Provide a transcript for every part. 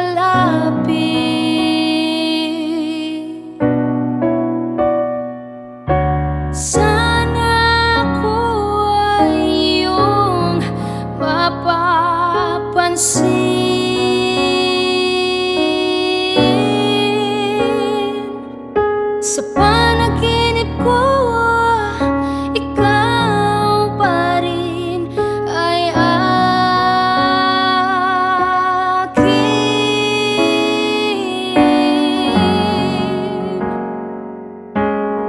kalapit. Sana ako ay iyong mapapansin. Sa panaginip ko, ikaw pa rin ay akin.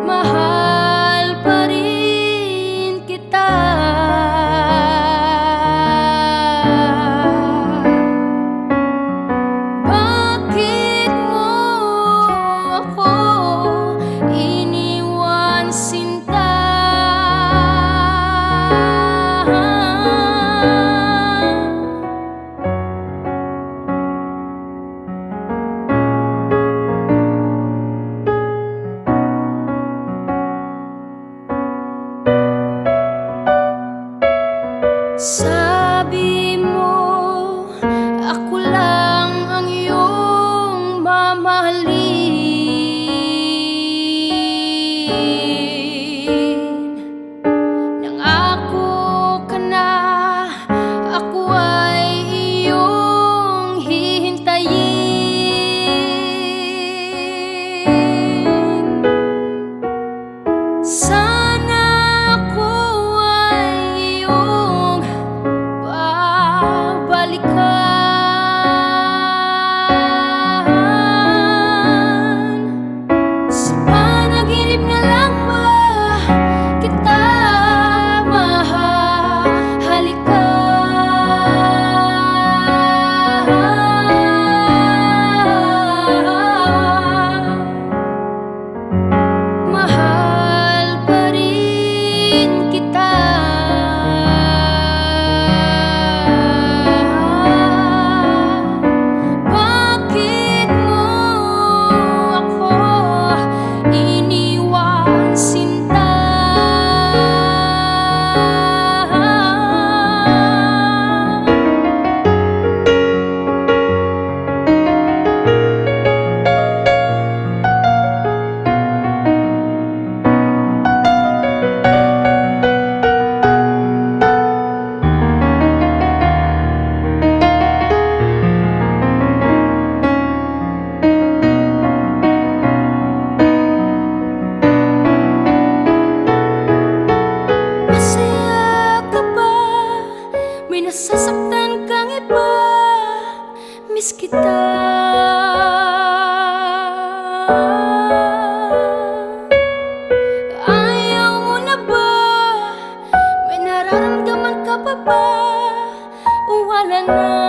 Mahal pa rin kita. Bakit mo ako iniwan, sinta? Sabi mo, ako lang ang iyong mamahalin. Nangako ka na, ako ay iyong hihintayin. Sana ako ay iyong babalikan. Sa panaginip na lang ba kita mahahalikan? Mahal pa rin kita. Bakit mo ako iniwan, sinta? Masaya ka ba? May nasasaktan kang iba. Miss kita. Ayaw mo na ba? May nararamdaman ka pa ba? O wala na?